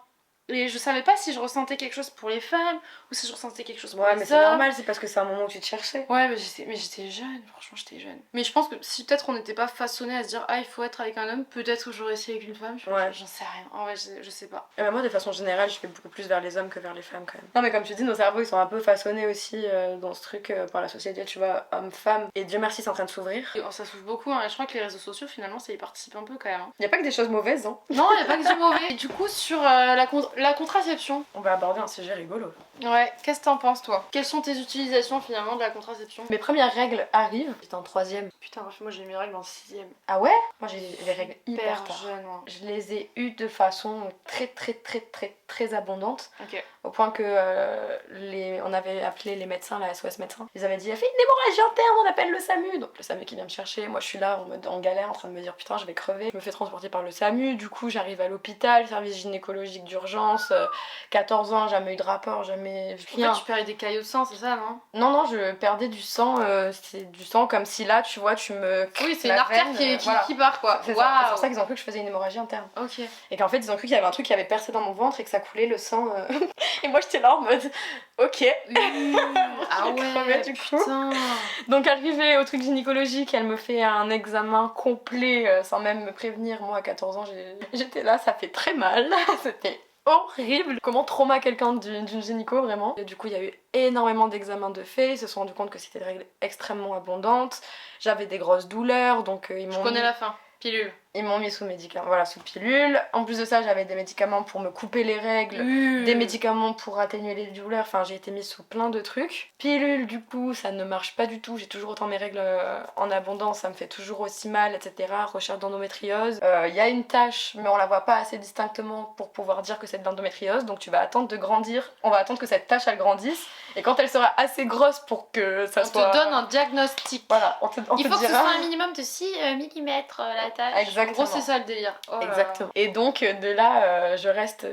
Et je savais pas si je ressentais quelque chose pour les femmes ou si je ressentais quelque chose pour Ouais, les mais c'est hommes. normal, c'est parce que c'est un moment où tu te cherchais. Ouais, mais j'étais jeune, franchement j'étais jeune. Mais je pense que si peut-être on n'était pas façonné à se dire ah il faut être avec un homme, peut-être que j'aurais essayé avec une femme, Ouais. j'en sais rien. En vrai, je sais pas. Et moi, de façon générale, je vais beaucoup plus vers les hommes que vers les femmes quand même. Non, mais comme tu dis, nos cerveaux ils sont un peu façonnés aussi dans ce truc par la société, tu vois, homme-femme. Et Dieu merci, c'est en train de s'ouvrir. Et, ça s'ouvre beaucoup, hein, et je crois que les réseaux sociaux finalement ça y participe un peu quand même. Hein. Y a pas que des choses mauvaises, hein. Non, y a pas que du mauvais. Et du coup, sur la contraception. On va aborder un sujet rigolo. Ouais, qu'est-ce que t'en penses toi? Quelles sont tes utilisations finalement de la contraception? Mes premières règles arrivent, j'étais en 3ème. Putain, moi j'ai mes règles en 6ème. Ah ouais? Moi j'ai les règles hyper tard. jeune, moi. Je les ai eues de façon très abondante. Ok. Au point que on avait appelé les médecins, la SOS médecins. Ils avaient dit, elle fait une hémorragie interne, on appelle le SAMU. Donc le SAMU qui vient me chercher. Moi je suis là en galère en train de me dire putain je vais crever. Je me fais transporter par le SAMU. Du coup j'arrive à l'hôpital, service gynécologique d'urgence. 14 ans, jamais eu de rapport, jamais rien. En fait, tu perds des caillots de sang, c'est ça, non? Non, je perdais du sang. C'est du sang comme si là, tu vois, tu me... Oui, c'est une artère qui part quoi. C'est Waouh. pour ça qu'ils ont cru que je faisais une hémorragie interne. Ok. Et qu'en fait, ils ont cru qu'il y avait un truc qui avait percé dans mon ventre et que ça coulait le sang. Et moi, j'étais là en mode, ok. Ah ouais, du coup. putain. Donc, arrivée au truc gynécologique, elle me fait un examen complet sans même me prévenir. Moi, à 14 ans, j'étais là, ça fait très mal. C'était horrible. Comment trauma quelqu'un d'une gynéco, vraiment. Et du coup, il y a eu énormément d'examens de fait. Ils se sont rendus compte que c'était des règles extrêmement abondantes. J'avais des grosses douleurs, donc ils m'ont... Je connais la fin. Pilule. Ils m'ont mis sous médicaments, voilà, sous pilule. En plus de ça, j'avais des médicaments pour me couper les règles, des médicaments pour atténuer les douleurs. Enfin, j'ai été mise sous plein de trucs. Pilule, du coup, ça ne marche pas du tout. J'ai toujours autant mes règles en abondance, ça me fait toujours aussi mal, etc. Recherche d'endométriose. Il y a une tache, mais on la voit pas assez distinctement pour pouvoir dire que c'est de l'endométriose. Donc tu vas attendre de grandir. On va attendre que cette tache elle grandisse. Et quand elle sera assez grosse pour que ça soit. On te donne un diagnostic. Voilà, on Il te faut que ce dira. soit un minimum de 6 mm la tache. Exactement. En gros, c'est ça le délire. Oh là là. Exactement. Et donc de là, je reste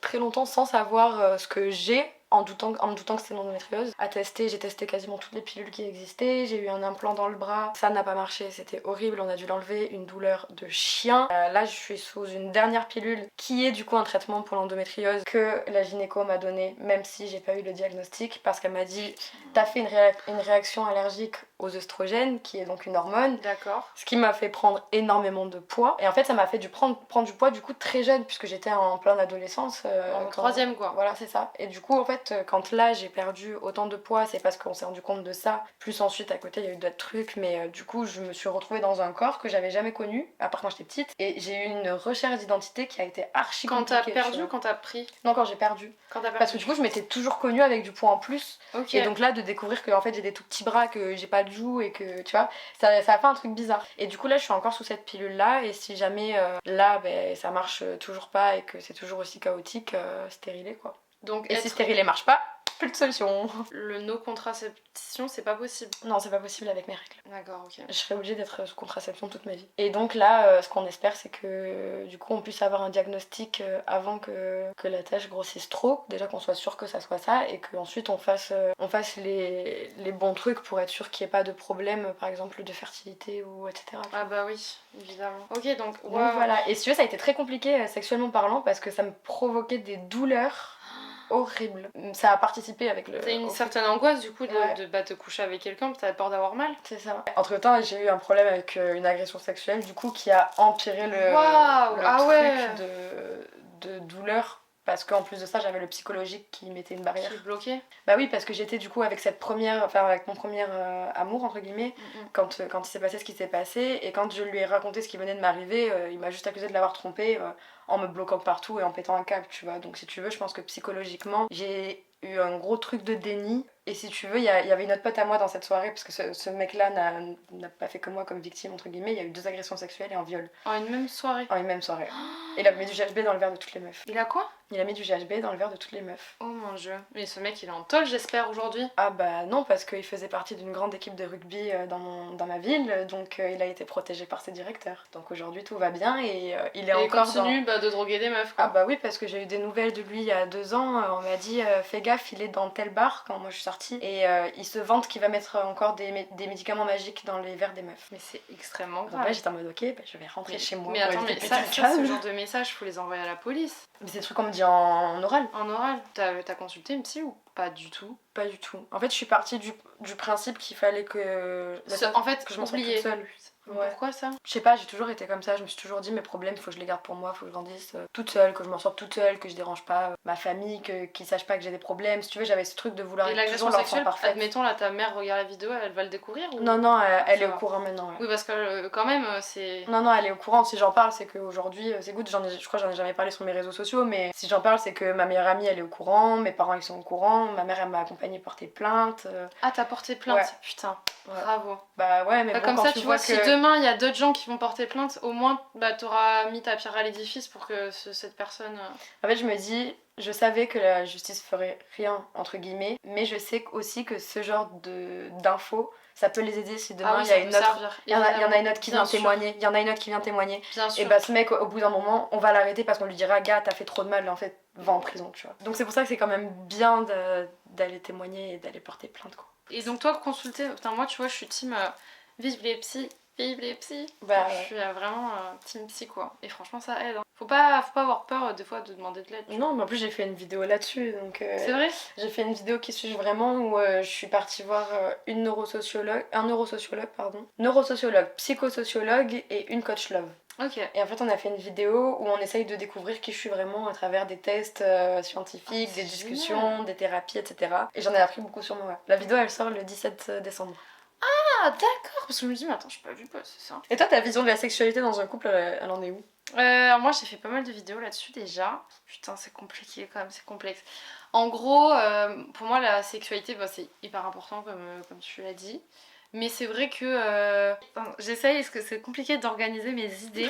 très longtemps sans savoir ce que j'ai. En me doutant que c'était l'endométriose. J'ai testé quasiment toutes les pilules qui existaient. J'ai eu un implant dans le bras. Ça n'a pas marché, c'était horrible. On a dû l'enlever. Une douleur de chien. Là, je suis sous une dernière pilule qui est du coup un traitement pour l'endométriose que la gynéco m'a donné, même si j'ai pas eu le diagnostic, parce qu'elle m'a dit t'as fait une réaction allergique aux œstrogènes, qui est donc une hormone. D'accord. Ce qui m'a fait prendre énormément de poids. Et en fait, ça m'a fait prendre du poids du coup très jeune, puisque j'étais en pleine adolescence. En troisième quoi. Voilà, c'est ça. Et du coup, en fait, quand là j'ai perdu autant de poids, c'est parce qu'on s'est rendu compte de ça. Plus ensuite, à côté, il y a eu d'autres trucs. Mais du coup, je me suis retrouvée dans un corps que j'avais jamais connu, à part quand j'étais petite. Et j'ai eu une recherche d'identité qui a été archi compliquée. Quand t'as perdu ou quand t'as pris? Non, quand j'ai perdu. Quand t'as perdu. Parce que du coup, je m'étais toujours connue avec du poids en plus. Ok. Et donc là, de découvrir que en fait, j'ai des tout petits bras, que j'ai pas de joues et que tu vois, ça a fait un truc bizarre. Et du coup, là, je suis encore sous cette pilule là. Et si jamais là, ça marche toujours pas et que c'est toujours aussi chaotique, stérilet quoi. Donc Et si stérilet marche pas, plus de solution. le no contraception, c'est pas possible. Non, c'est pas possible avec mes règles. D'accord, ok. Je serais obligée d'être sous contraception toute ma vie. Et donc là, ce qu'on espère, c'est que du coup, on puisse avoir un diagnostic avant que la tâche grossisse trop. Déjà qu'on soit sûr que ça soit ça et qu'ensuite on fasse les bons trucs pour être sûr qu'il n'y ait pas de problème, par exemple de fertilité ou etc. Ah bah oui, évidemment. Ok, donc Donc wow. voilà. Et si tu veux, ça a été très compliqué sexuellement parlant parce que ça me provoquait des douleurs horribles. Ça a participé avec le... T'as une au certaine angoisse du coup Ouais. de te coucher avec quelqu'un, t'as peur d'avoir mal. C'est ça. Entre temps, j'ai eu un problème avec une agression sexuelle, du coup, qui a empiré le Waouh, ah truc ouais. de douleur. Parce qu'en plus de ça, j'avais le psychologique qui mettait une barrière. Qui est bloqué. Bah oui, parce que j'étais du coup avec avec mon premier amour, entre guillemets, quand il s'est passé ce qui s'est passé. Et quand je lui ai raconté ce qui venait de m'arriver, il m'a juste accusé de l'avoir trompé en me bloquant partout et en pétant un câble, tu vois. Donc si tu veux, je pense que psychologiquement, j'ai eu un gros truc de déni. Et si tu veux, il y avait une autre pote à moi dans cette soirée, parce que ce mec-là n'a pas fait que moi comme victime, entre guillemets. Il y a eu 2 agressions sexuelles et un viol En une même soirée. en une même soirée. Et il a mis du GHB dans le verre de toutes les meufs. Il a quoi? Il a mis du GHB dans le verre de toutes les meufs. Oh mon dieu. Mais ce mec il est en tôle j'espère aujourd'hui. Ah bah non, parce qu'il faisait partie d'une grande équipe de rugby dans ma ville, donc il a été protégé par ses directeurs. Donc aujourd'hui tout va bien et il est Et il encore continue de droguer des meufs quoi. Ah bah oui, parce que j'ai eu des nouvelles de lui il y a 2 ans, on m'a dit fais gaffe, il est dans tel bar quand moi je suis sortie et il se vante qu'il va mettre encore des médicaments magiques dans les verres des meufs. Mais c'est extrêmement Donc grave. là j'étais en mode ok, bah, je vais rentrer chez moi. Mais pour attends, éviter mais de péter ça, un ce câble. genre de message, faut les envoyer à la police. Mais c'est des trucs qu'on me dit en oral. En oral. T'as consulté une psy ou pas du tout? Pas du tout. En fait, je suis partie du principe qu'il fallait que... En fait, que je m'en sorte oublier. toute seule. Ouais. Pourquoi ça? Je sais pas, j'ai toujours été comme ça, je me suis toujours dit mes problèmes, il faut que je les garde pour moi, il faut que je grandisse toute seule, que je m'en sorte toute seule, que je dérange pas ma famille, qu'ils sachent pas que j'ai des problèmes. Si tu veux, j'avais ce truc de vouloir Et être l'agression toujours l'enfant sexuelle, parfait. admettons là ta mère regarde la vidéo, elle va le découvrir ou... Non, non, elle Ça est au va. courant maintenant. Ouais. Oui parce que quand même c'est... Non, non, elle est au courant. Si j'en parle, c'est qu'aujourd'hui, c'est good. Je crois que j'en ai jamais parlé sur mes réseaux sociaux, mais si j'en parle, c'est que ma meilleure amie, elle est au courant, mes parents, ils sont au courant, ma mère, elle m'a accompagnée porter plainte. Ah t'as porté plainte, Ouais. Putain, Ouais. bravo. Bah ouais, mais Bah, bon, comme quand ça tu vois, si que... demain il y a d'autres gens qui vont porter plainte, au moins bah, t'auras mis ta pierre à l'édifice pour que cette personne... En fait, je me dis, je savais que la justice ferait rien, entre guillemets, mais je sais aussi que ce genre d'infos, ça peut les aider si demain Ah oui, il y a ça une peut autre... servir, Il y en a évidemment. une autre qui Bien vient sûr. témoigner, il y en a une autre qui vient témoigner. Bien sûr. Et bah ce mec, au bout d'un moment, on va l'arrêter parce qu'on lui dira, gars, t'as fait trop de mal, en fait, va en prison, tu vois. Donc c'est pour ça que c'est quand même bien d'aller témoigner et d'aller porter plainte, quoi. Et donc toi consulter, putain moi tu vois je suis team vive les psys, vive les psys. Bah, Je suis vraiment team psy quoi. Et franchement ça aide. Hein. Faut pas avoir peur des fois de demander de l'aide. tu vois. non, mais en plus j'ai fait une vidéo là-dessus, donc... C'est vrai? J'ai fait une vidéo qui suit vraiment où je suis partie voir un neurosociologue, psychosociologue et une coach love. Ok. Et en fait, on a fait une vidéo où on essaye de découvrir qui je suis vraiment à travers des tests scientifiques, Ah, des c'est discussions, génial. des thérapies, etc. Et j'en ai appris beaucoup sur moi. La vidéo, elle sort le 17 décembre. Ah d'accord. Parce que je me dis mais attends je pas vu passer ça. Et toi, ta vision de la sexualité dans un couple, elle en est où? Moi j'ai fait pas mal de vidéos là-dessus déjà. Putain c'est compliqué quand même, c'est complexe. En gros, pour moi la sexualité bah, c'est hyper important comme tu l'as dit. Mais c'est vrai que j'essaye parce que c'est compliqué d'organiser mes idées.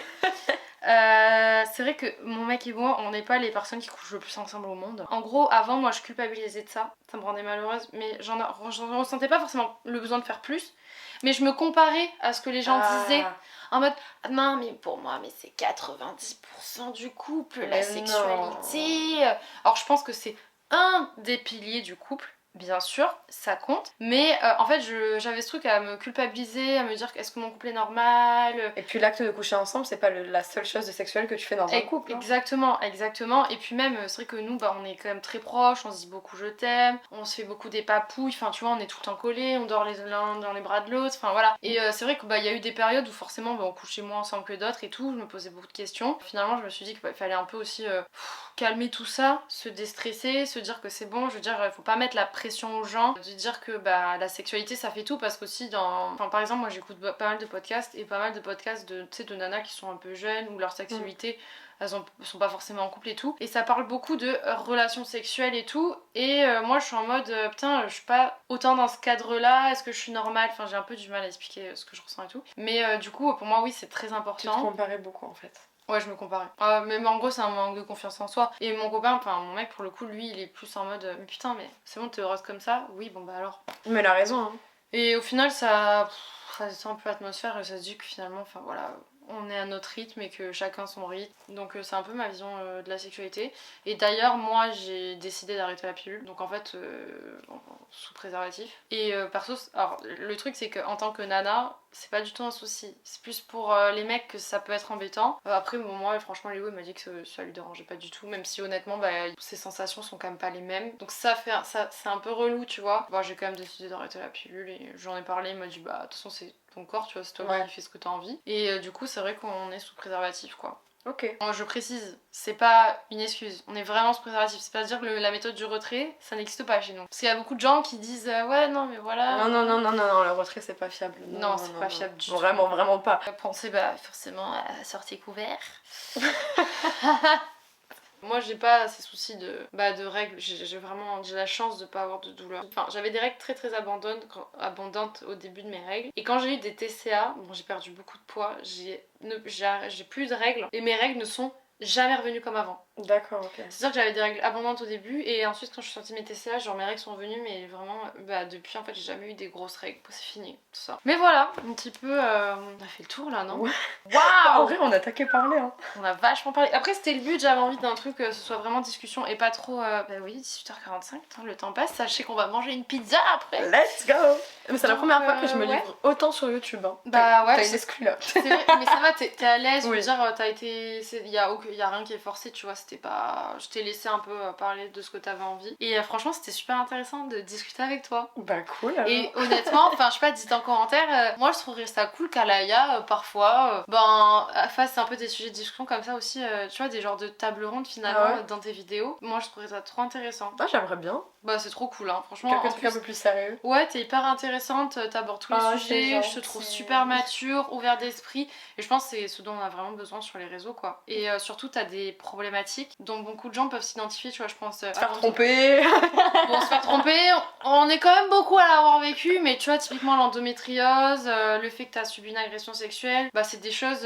C'est vrai que mon mec et moi, on n'est pas les personnes qui couchent le plus ensemble au monde. En gros, avant, moi, je culpabilisais de ça. Ça me rendait malheureuse, mais j'en ressentais pas forcément le besoin de faire plus. Mais je me comparais à ce que les gens disaient. En mode, non, mais pour moi, mais c'est 90% du couple, la Mais sexualité. Alors, je pense que c'est un des piliers du couple. Bien sûr, ça compte. Mais en fait, j'avais ce truc à me culpabiliser, à me dire est-ce que mon couple est normal. Et puis l'acte de coucher ensemble, c'est pas la seule chose de sexuelle que tu fais dans un couple. Hein. Exactement, exactement. Et puis même, c'est vrai que nous, bah, on est quand même très proches, on se dit beaucoup je t'aime, on se fait beaucoup des papouilles, enfin tu vois, on est tout le temps collés, on dort l'un dans les bras de l'autre, enfin voilà. Et c'est vrai que bah, y a eu des périodes où forcément bah, on couchait moins ensemble que d'autres et tout, je me posais beaucoup de questions. Finalement, je me suis dit qu'il fallait un peu aussi calmer tout ça, se déstresser, se dire que c'est bon, je veux dire, il faut pas mettre la pression aux gens, de dire que bah, la sexualité ça fait tout, parce qu'aussi par exemple, moi j'écoute pas mal de podcasts et pas mal de podcasts de nanas qui sont un peu jeunes, où leur sexualité, elles sont pas forcément en couple et tout, et ça parle beaucoup de relations sexuelles et tout, et moi je suis en mode, putain, je suis pas autant dans ce cadre-là, est-ce que je suis normale, enfin j'ai un peu du mal à expliquer ce que je ressens et tout, mais du coup pour moi oui c'est très Tu te important. comparais beaucoup en fait. Ouais, je me comparais. Mais en gros, c'est un manque de confiance en soi. Et mon copain, enfin mon mec, pour le coup, lui, il est plus en mode mais putain, mais c'est bon, t'es heureuse comme ça? Oui, bon bah alors. Mais elle a raison, hein. Et au final, ça détend un peu l'atmosphère et ça se dit que finalement, enfin voilà, on est à notre rythme et que chacun son rythme. Donc c'est un peu ma vision de la sexualité. Et d'ailleurs, moi, j'ai décidé d'arrêter la pilule. Donc en fait, sous préservatif. Et perso, alors le truc, c'est qu'en tant que nana, c'est pas du tout un souci. C'est plus pour les mecs que ça peut être embêtant. Après, bon, moi, franchement, Léo il m'a dit que ça lui dérangeait pas du tout. Même si honnêtement, bah, ses sensations sont quand même pas les mêmes. Donc ça c'est un peu relou, tu vois. Bon, j'ai quand même décidé d'arrêter la pilule et j'en ai parlé. Il m'a dit, bah, de toute façon, c'est ton corps, tu vois, c'est toi qui fais ce que t'as envie. Et du coup, c'est vrai qu'on est sous préservatif, quoi. Ok. Moi, je précise, c'est pas une excuse. On est vraiment sous préservatif. C'est pas dire que la méthode du retrait, ça n'existe pas chez nous. Parce qu'il y a beaucoup de gens qui disent ouais, non, mais voilà. Non, le retrait c'est pas fiable. Non, c'est pas fiable du tout. Vraiment pas. Pensez bah, forcément à sortir couvert. Moi j'ai pas ces soucis de règles, j'ai la chance de pas avoir de douleur. Enfin j'avais des règles très abondantes au début de mes règles. Et quand j'ai eu des TCA, bon j'ai perdu beaucoup de poids, j'ai plus de règles et mes règles ne sont jamais revenues comme avant. D'accord, ok. C'est sûr que j'avais des règles abondantes au début et ensuite quand je suis sortie de mes TCA, genre mes règles sont revenues mais vraiment depuis en fait j'ai jamais eu des grosses règles. C'est fini tout ça. Mais voilà, un petit peu on a fait le tour là, non? Ouais. Waouh! En vrai on a taqué parler hein. On a vachement parlé. Après c'était le but, j'avais envie d'un truc ce soit vraiment discussion et pas trop bah oui 18h45, le temps passe, sachez qu'on va manger une pizza après. Let's go! Mais c'est la première fois que je me livre autant sur YouTube hein. Bah ouais. T'as une exclue là. C'est vrai, mais ça va, t'es à l'aise, je veux Oui. dire, t'as été... Y a rien qui est forcé, tu vois, c'était pas... Je t'ai laissé un peu parler de ce que t'avais envie. Et franchement, c'était super intéressant de discuter avec toi. Bah cool alors. Et honnêtement, enfin je sais pas, dites en commentaire, moi je trouverais ça cool qu'Alaya, parfois, fasse un peu des sujets de discussion comme ça aussi, tu vois, des genres de table ronde finalement dans tes vidéos. Moi je trouverais ça trop intéressant. Bah j'aimerais bien. Bah c'est trop cool, hein, franchement. Quelques trucs un peu plus sérieux. Ouais, t'es hyper intéressante, t'abordes tous les sujets, je te trouve super mature, ouvert d'esprit, et je pense que c'est ce dont on a vraiment besoin sur les réseaux, quoi. Et surtout, t'as des problématiques dont beaucoup de gens peuvent s'identifier, tu vois, je pense. Se faire tromper. Bon, se faire tromper, on est quand même beaucoup à l'avoir vécu, mais tu vois, typiquement l'endométriose, le fait que t'as subi une agression sexuelle, bah c'est des choses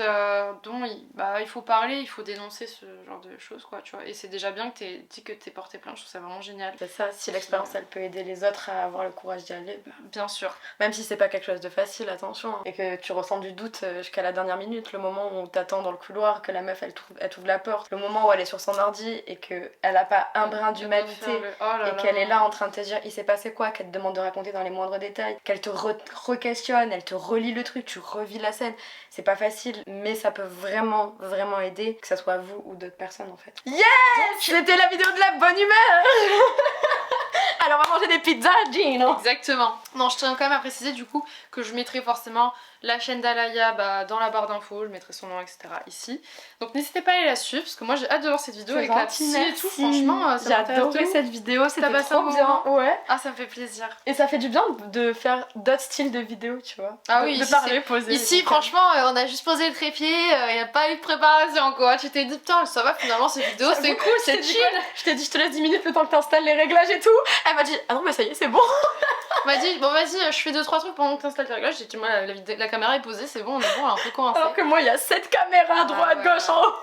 dont il faut parler, il faut dénoncer ce genre de choses, quoi, tu vois. Et c'est déjà bien que t'aies dit que t'es porté plainte, je trouve ça vraiment génial. C'est ça, si l'expérience elle peut aider les autres à avoir le courage d'y aller, bah... Bien sûr. Même si c'est pas quelque chose de facile, attention. Hein. Et que tu ressens du doute jusqu'à la dernière minute, le moment où t'attends dans le couloir, que la meuf elle t'ouvre la porte, le moment où elle est sur son ordi et qu'elle a pas un brin d'humanité et qu'elle est là en train de te dire il s'est passé quoi, qu'elle te demande de raconter dans les moindres détails, qu'elle te re-questionne, elle te relit le truc, tu revis la scène. C'est pas facile, mais ça peut vraiment aider, que ça soit vous ou d'autres personnes en fait. Yes! C'était la vidéo de la bonne humeur. Alors on va manger des pizzas, Gino. Exactement. Non, je tiens quand même à préciser du coup que je mettrai forcément la chaîne d'Alaya dans la barre d'infos, je mettrai son nom, etc. ici. Donc n'hésitez pas à aller la suivre parce que moi j'ai hâte de voir cette vidéo avec la psy et tout. Franchement, ça j'ai adoré cette vidéo, c'était trop bien. Ouais. Ah, ça me fait plaisir. Et ça fait du bien de faire d'autres styles de vidéos, tu vois. Ah oui, de parler, poser. Ici, franchement, on a juste posé le trépied, il n'y a pas eu de préparation quoi. Tu t'es dit putain, ça va finalement cette vidéo, c'est cool, c'est chill. Je t'ai dit, je te laisse 10 minutes le temps que t'installes les réglages et tout. Elle m'a dit, ah non, mais ça y est, c'est bon. Elle m'a dit, bon vas-y, je fais 2-3 trucs pendant que t'installes les réglages. J'ai dit, moi la caméra est posée, c'est bon, on est bon, là, on peut commencer. Alors que moi, il y a 7 caméras, droite, gauche, en haut.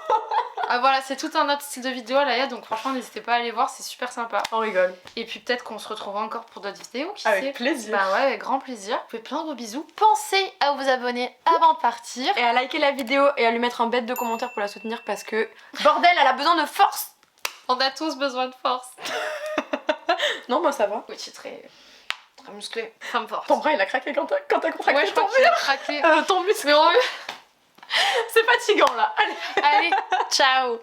Ah voilà, c'est tout un autre style de vidéo Alaya, donc franchement n'hésitez pas à aller voir, c'est super sympa. On rigole. Et puis peut-être qu'on se retrouvera encore pour d'autres vidéos, qui avec sait. Plaisir. Bah ouais, avec grand plaisir. Je vous fais plein de gros bisous. Pensez à vous abonner avant de partir. Et à liker la vidéo et à lui mettre un bête de commentaire pour la soutenir parce que, bordel, elle a besoin de force. On a tous besoin de force. Non, moi ça va. Oui, tu es très musclé, femme forte. Ton bras il a craqué quand t'as contracté ouais, je ton crois qu'il a craqué. ton muscle. Mais C'est fatigant là. Allez, ciao.